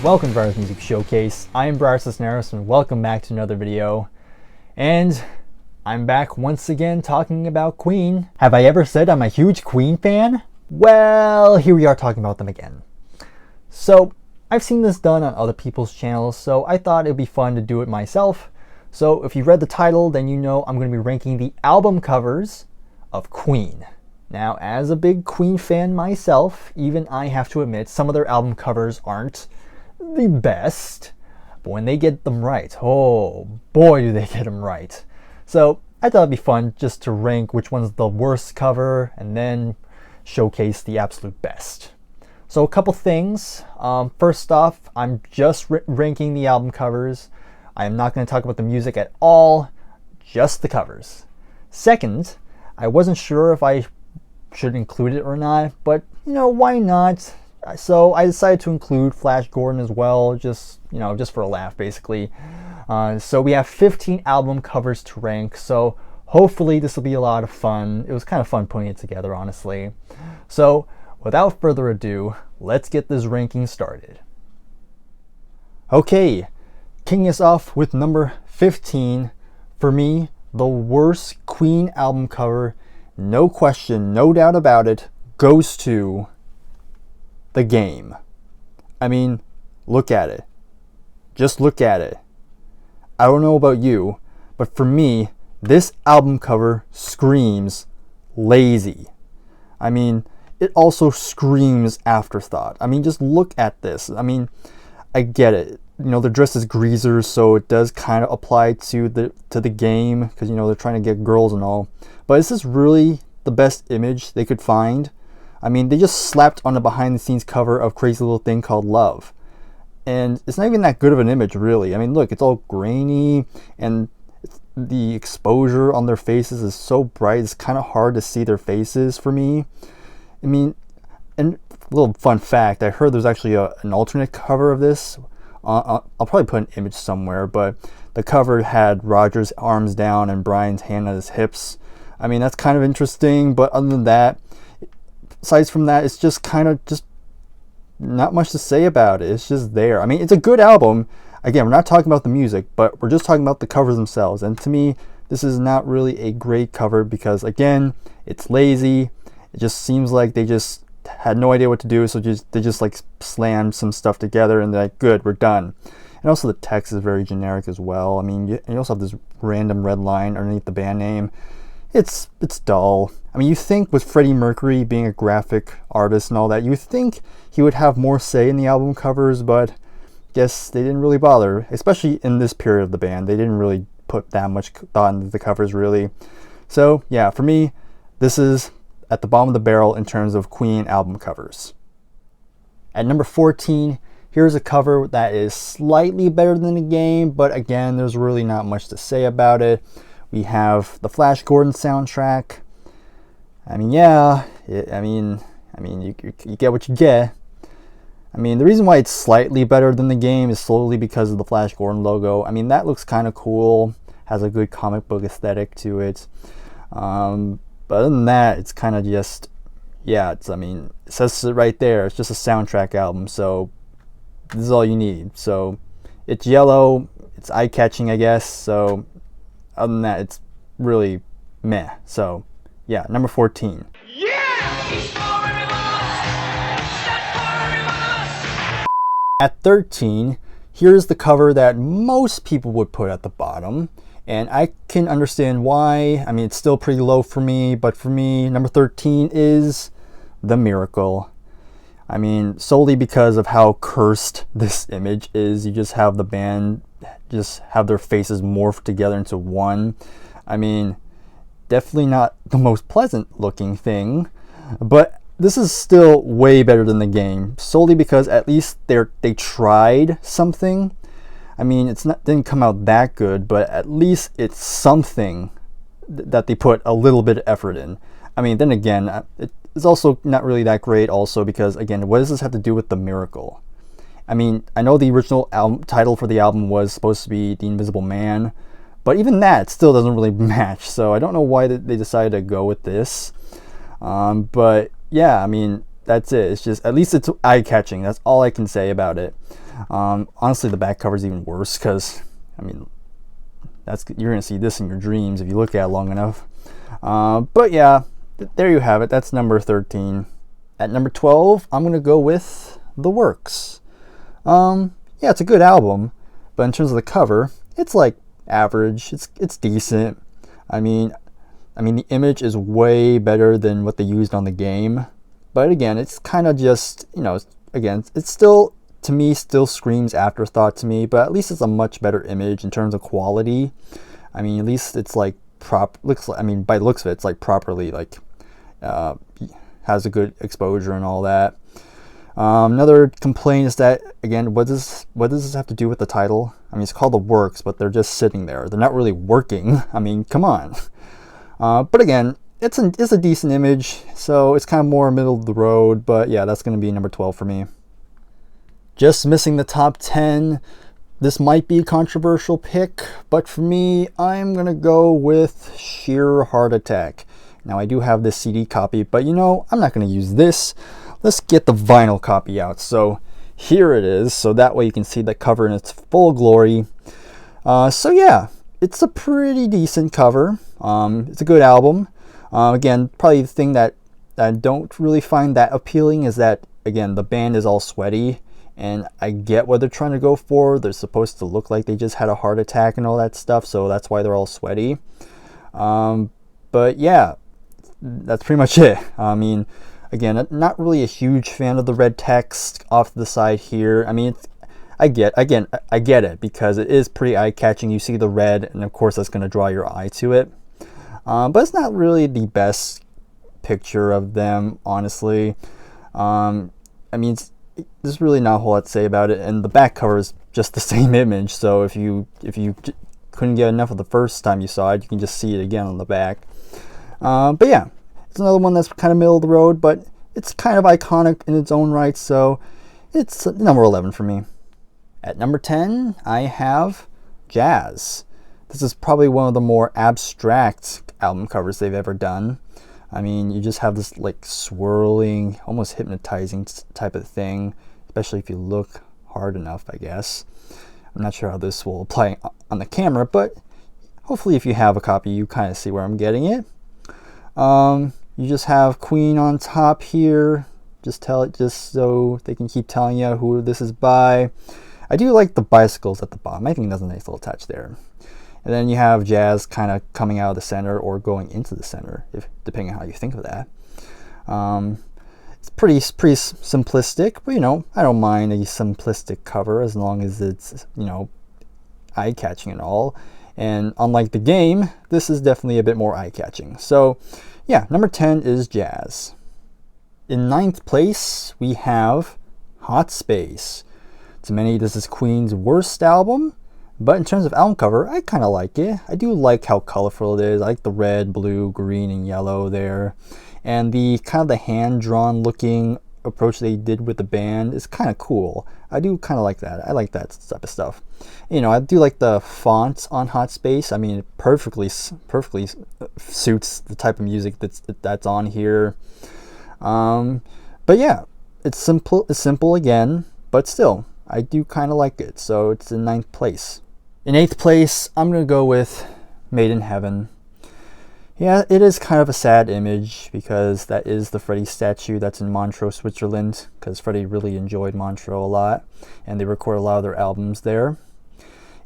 Welcome to Bryer's Music Showcase. I am Bryer and welcome back to another video. And I'm back once again talking about Queen. Have I ever said I'm a huge Queen fan? Well, here we are talking about them again. So, I've seen this done on other people's channels, so I thought it would be fun to do it myself. So, if you read the title, then you know I'm going to be ranking the album covers of Queen. Now, as a big Queen fan myself, even I have to admit some of their album covers aren't the best, but when they get them right, oh boy do they get them right. So I thought it'd be fun just to rank which one's the worst cover and then showcase the absolute best. So a couple things. First off, I'm just ranking the album covers. I am not going to talk about the music at all, just the covers. Second, I wasn't sure if I should include it or not, but you know, why not? So I decided to include Flash Gordon as well, just for a laugh basically. So we have 15 album covers to rank, so hopefully this will be a lot of fun. It was kind of fun putting it together, honestly. So without further ado, let's get this ranking started. Okay, kicking us off with number 15. For me, the worst Queen album cover, no question, no doubt about it, goes to The Game. I mean, look at it. Just look at it. I don't know about you, but for me, this album cover screams lazy. I mean, it also screams afterthought. I mean, just look at this. I mean, I get it. You know, they're dressed as greasers, so it does kind of apply to the game, because, you know, they're trying to get girls and all. But is this really the best image they could find? I mean, they just slapped on the behind-the-scenes cover of Crazy Little Thing Called Love. And it's not even that good of an image, really. I mean, look, it's all grainy, and the exposure on their faces is so bright, it's kind of hard to see their faces for me. I mean, and a little fun fact, I heard there's actually an alternate cover of this. I'll probably put an image somewhere, but the cover had Roger's arms down and Brian's hand on his hips. I mean, that's kind of interesting, but other than that, aside from that, it's just kind of just not much to say about it. It's just there. I mean, it's a good album. Again, we're not talking about the music, but we're just talking about the covers themselves. And to me, this is not really a great cover because, again, it's lazy. It just seems like they just had no idea what to do, so they just like slammed some stuff together and they're like, good, we're done. And also the text is very generic as well. I mean, you also have this random red line underneath the band name. It's dull. I mean, you think with Freddie Mercury being a graphic artist and all that, you would think he would have more say in the album covers, but I guess they didn't really bother, especially in this period of the band. They didn't really put that much thought into the covers, really. So yeah, for me, this is at the bottom of the barrel in terms of Queen album covers. At number 14, here's a cover that is slightly better than The Game, but again, there's really not much to say about it. We have the Flash Gordon soundtrack. I mean, yeah, you get what you get. I mean, the reason why it's slightly better than The Game is solely because of the Flash Gordon logo. I mean, that looks kind of cool, has a good comic book aesthetic to it. But other than that, it's kind of just, yeah, it says it right there. It's just a soundtrack album, so this is all you need. So it's yellow, it's eye-catching, I guess. So other than that, it's really meh. So yeah, number 14. At 13, here's the cover that most people would put at the bottom. And I can understand why. I mean, it's still pretty low for me, but for me, number 13 is The Miracle. I mean, solely because of how cursed this image is. You just have the band just have their faces morphed together into one. I mean, definitely not the most pleasant looking thing, but this is still way better than The Game, solely because at least they tried something. I mean, didn't come out that good, but at least it's something that they put a little bit of effort in. I mean, then again, it's also not really that great also because, again, what does this have to do with The Miracle? I mean, I know the original title for the album was supposed to be The Invisible Man, but even that still doesn't really match, so I don't know why they decided to go with this. But yeah, I mean, that's it. It's just, at least it's eye-catching. That's all I can say about it. Honestly, the back cover is even worse because, I mean, you're gonna see this in your dreams if you look at it long enough. But yeah, there you have it. That's number 13. At number 12, I'm gonna go with The Works. Yeah, it's a good album, but in terms of the cover, it's like average. It's decent. I mean, the image is way better than what they used on the game. But again, it's kind of just, again, it's still, to me, still screams Afterthought to me, but at least it's a much better image in terms of quality. I mean, at least it's like by the looks of it, it's like properly, like, has a good exposure and all that. Another complaint is that, again, what does this have to do with the title? I mean, it's called The Works, but they're just sitting there. They're not really working. I mean, come on. But again, it's a decent image, so it's kind of more middle of the road. But yeah, that's going to be number 12 for me. Just missing the top 10. This might be a controversial pick, but for me, I'm going to go with Sheer Heart Attack. Now, I do have this CD copy, but I'm not going to use this. Let's get the vinyl copy out. So here it is, so that way you can see the cover in its full glory. So yeah, it's a pretty decent cover. It's a good album. Again, probably the thing that I don't really find that appealing is that, again, the band is all sweaty, and I get what they're trying to go for. They're supposed to look like they just had a heart attack and all that stuff, so that's why they're all sweaty. But yeah, that's pretty much it. I mean, again, not really a huge fan of the red text off to the side here. I mean, I get it because it is pretty eye-catching. You see the red, and of course that's going to draw your eye to it. But it's not really the best picture of them, honestly. I mean, there's really not a whole lot to say about it, and the back cover is just the same image. So if you couldn't get enough of the first time you saw it, you can just see it again on the back. But yeah, it's another one that's kind of middle of the road, but it's kind of iconic in its own right. So it's number 11 for me. At number 10, I have Jazz. This is probably one of the more abstract album covers they've ever done. I mean, you just have this like swirling, almost hypnotizing type of thing, especially if you look hard enough, I guess. I'm not sure how this will apply on the camera, but hopefully if you have a copy, you kind of see where I'm getting it. You just have Queen on top here. Just so they can keep telling you who this is by. I do like the bicycles at the bottom. I think that's a nice little touch there. And then you have Jazz kind of coming out of the center or going into the center, depending on how you think of that. It's pretty simplistic, but I don't mind a simplistic cover as long as it's eye-catching and all. And unlike the game, this is definitely a bit more eye-catching. So yeah, number 10 is Jazz. In 9th place, we have Hot Space. To many, this is Queen's worst album, but in terms of album cover, I kind of like it. I do like how colorful it is. I like the red, blue, green, and yellow there. And the kind of the hand-drawn looking approach they did with the band is kind of cool. I do kind of like that. I like that type of stuff. I do like the font on Hot Space. I mean, it perfectly suits the type of music that's on here. But yeah, it's simple again, but still, I do kind of like it. So it's in 9th place. In 8th place, I'm going to go with Made in Heaven. Yeah, it is kind of a sad image because that is the Freddie statue that's in Montreux, Switzerland, because Freddie really enjoyed Montreux a lot, and they record a lot of their albums there.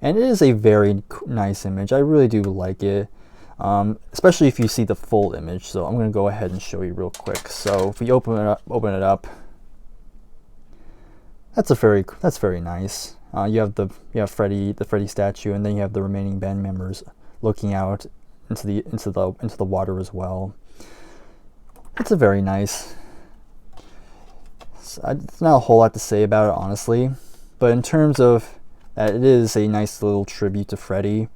And it is a very nice image. I really do like it, especially if you see the full image. So I'm going to go ahead and show you real quick. So if we open it up, that's very nice. You have Freddie, the Freddie statue, and then you have the remaining band members looking out into the water as well. It's a very nice. It's not a whole lot to say about it, honestly, but in terms of that, it is a nice little tribute to Freddie.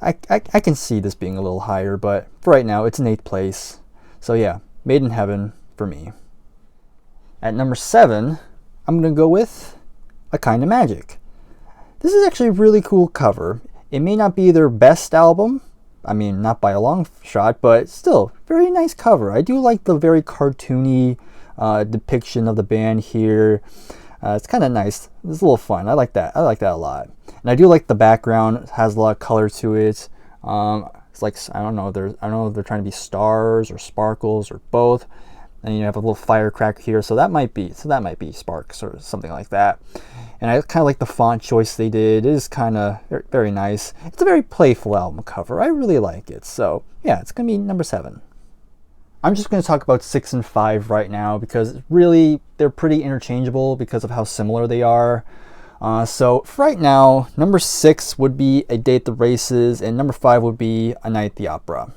I can see this being a little higher, but for right now, it's in 8th place. So yeah, Made in Heaven for me. At number 7, I'm gonna go with A Kind of Magic. This is actually a really cool cover. It may not be their best album. I mean, not by a long shot, but still, very nice cover. I do like the very cartoony depiction of the band here. It's kind of nice. It's a little fun. I like that. I like that a lot. And I do like the background. It has a lot of color to it. It's like, I don't know. I don't know if they're trying to be stars or sparkles or both. And you have a little firecracker here, so that might be sparks or something like that. And I kind of like the font choice they did. It is kind of very nice. It's a very playful album cover. I really like it. So yeah, it's gonna be number 7. I'm just going to talk about 6 and 5 right now because really they're pretty interchangeable because of how similar they are. So for right now, number 6 would be A Day at the Races, and number 5 would be A Night at the Opera.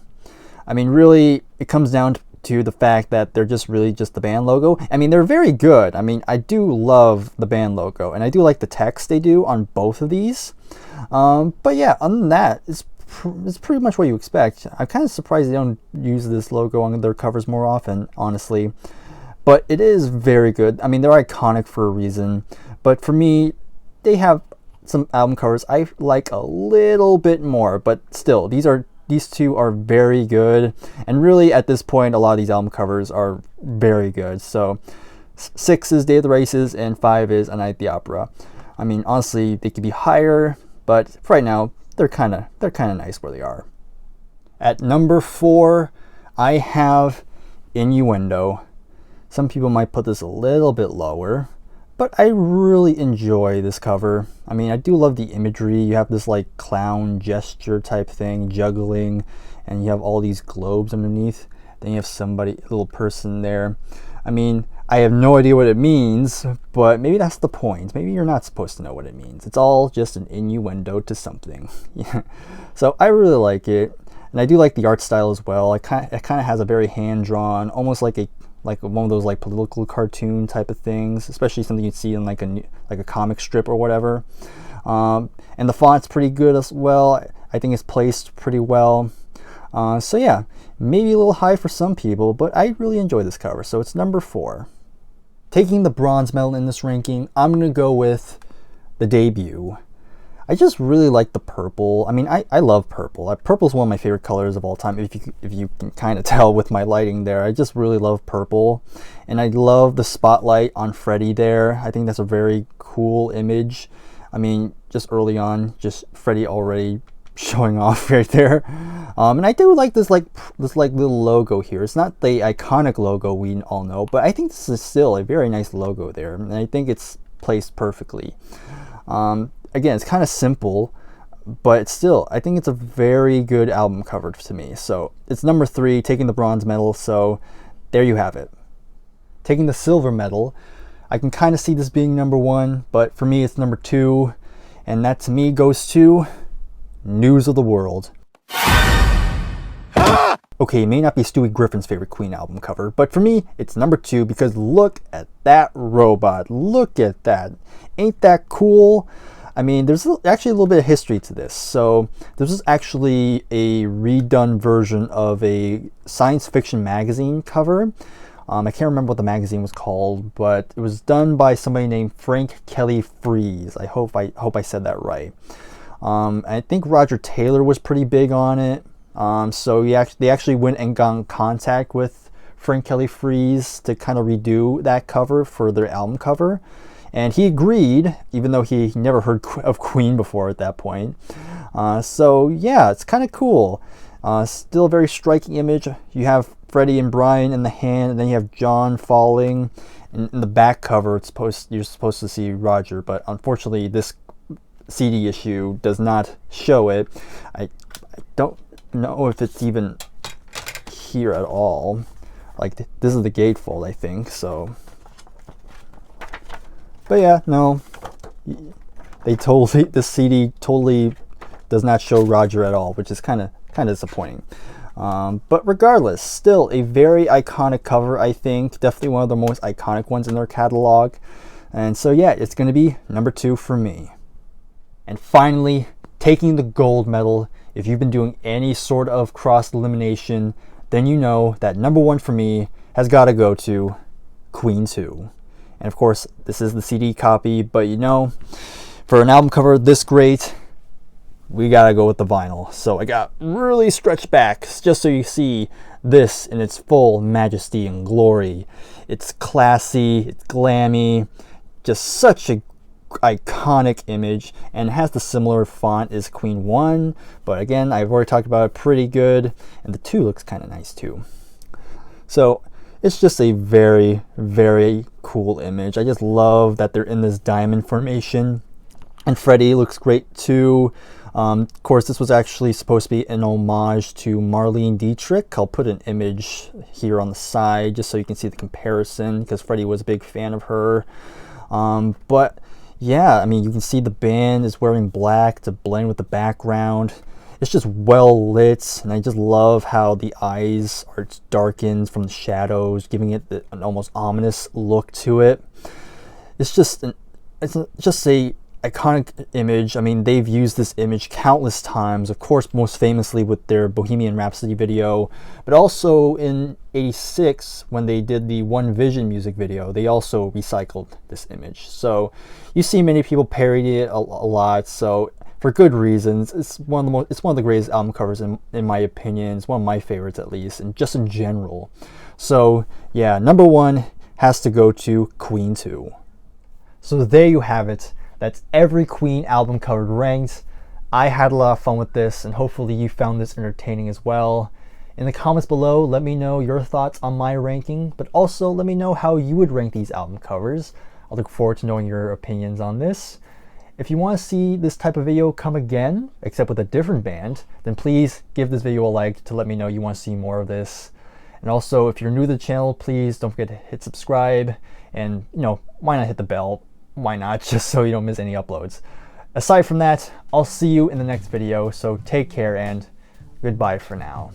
I mean, really, it comes down to the fact that they're just really just the band logo. I mean, they're very good. I mean, I do love the band logo, and I do like the text they do on both of these. But yeah, other than that, it's pretty much what you expect. I'm kind of surprised they don't use this logo on their covers more often, honestly. But it is very good. I mean, they're iconic for a reason. But for me, they have some album covers I like a little bit more. But still, these two are very good. And really, at this point, a lot of these album covers are very good. So 6 is Day of the Races, and 5 is A Night at the Opera. I mean, honestly, they could be higher, but for right now, they're kind of nice where they are. At number 4, I have Innuendo. Some people might put this a little bit lower, but I really enjoy this cover. I mean, I do love the imagery. You have this like clown gesture type thing, juggling, and you have all these globes underneath. Then you have a little person there. I mean, I have no idea what it means, but maybe that's the point. Maybe you're not supposed to know what it means. It's all just an innuendo to something. Yeah. So I really like it, and I do like the art style as well. It kind of has a very hand-drawn, almost like one of those like political cartoon type of things, especially something you'd see in like a comic strip or whatever. And the font's pretty good as well. I think it's placed pretty well. So yeah, maybe a little high for some people, but I really enjoy this cover, so it's number 4. Taking the bronze medal in this ranking, I'm going to go with the debut. I just really like the purple. I mean, I love purple. Purple is one of my favorite colors of all time, if you can kind of tell with my lighting there. I just really love purple. And I love the spotlight on Freddie there. I think that's a very cool image. I mean, just early on, just Freddie already showing off right there. And I do like this little logo here. It's not the iconic logo we all know, but I think this is still a very nice logo there, and I think it's placed perfectly. Again, it's kind of simple, but still, I think it's a very good album cover to me. So it's number 3, taking the bronze medal. So there you have it. Taking the silver medal, I can kind of see this being number 1, but for me it's number 2, and that to me goes to News of the World. Okay, it may not be Stewie Griffin's favorite Queen album cover, but for me, it's number 2 because look at that robot. Look at that. Ain't that cool? I mean, there's actually a little bit of history to this. So this is actually a redone version of a science fiction magazine cover. I can't remember what the magazine was called, but it was done by somebody named Frank Kelly Freeze. I hope I said that right. I think Roger Taylor was pretty big on it. So they actually went and got in contact with Frank Kelly Freeze to kind of redo that cover for their album cover. And he agreed, even though he never heard of Queen before at that point. So yeah, it's kind of cool. Still a very striking image. You have Freddie and Brian in the hand, and then you have John falling. In the back cover, you're supposed to see Roger, but unfortunately this CD issue does not show it. I don't know if it's even here at all. Like, this is the gatefold, I think, so. But yeah, no, this CD totally does not show Roger at all, which is kind of disappointing. But regardless, still a very iconic cover, I think. Definitely one of the most iconic ones in their catalog. And so yeah, it's going to be number 2 for me. And finally, taking the gold medal. If you've been doing any sort of cross elimination, then you know that number 1 for me has got to go to Queen 2. And of course, this is the CD copy, but you know, for an album cover this great, we gotta go with the vinyl. So I got really stretched back just so you see this in its full majesty and glory. It's classy, it's glammy, just such a iconic image, and it has the similar font as Queen 1, but again, I've already talked about it, pretty good, and the 2 looks kind of nice too. So it's just a very, very cool image. I just love that they're in this diamond formation, and Freddie looks great too. Of course, this was actually supposed to be an homage to Marlene Dietrich. I'll put an image here on the side just so you can see the comparison, because Freddie was a big fan of her. But yeah, I mean, you can see the band is wearing black to blend with the background. It's just well lit, and I just love how the eyes are darkened from the shadows, giving it an almost ominous look to it. It's just a iconic image. I mean, they've used this image countless times, of course, most famously with their Bohemian Rhapsody video, but also in '86 when they did the One Vision music video, they also recycled this image. So you see many people parody it a lot, so for good reasons. It's one of the greatest album covers in my opinion. It's one of my favorites, at least, and just in general. So yeah, number 1 has to go to Queen 2. So there you have it. That's every Queen album cover ranked. I had a lot of fun with this, and hopefully you found this entertaining as well. In the comments below, let me know your thoughts on my ranking, but also let me know how you would rank these album covers. I look forward to knowing your opinions on this. If you want to see this type of video come again, except with a different band, then please give this video a like to let me know you want to see more of this. And also, if you're new to the channel, please don't forget to hit subscribe, and why not hit the bell? Why not? Just so you don't miss any uploads. Aside from that, I'll see you in the next video, so take care and goodbye for now.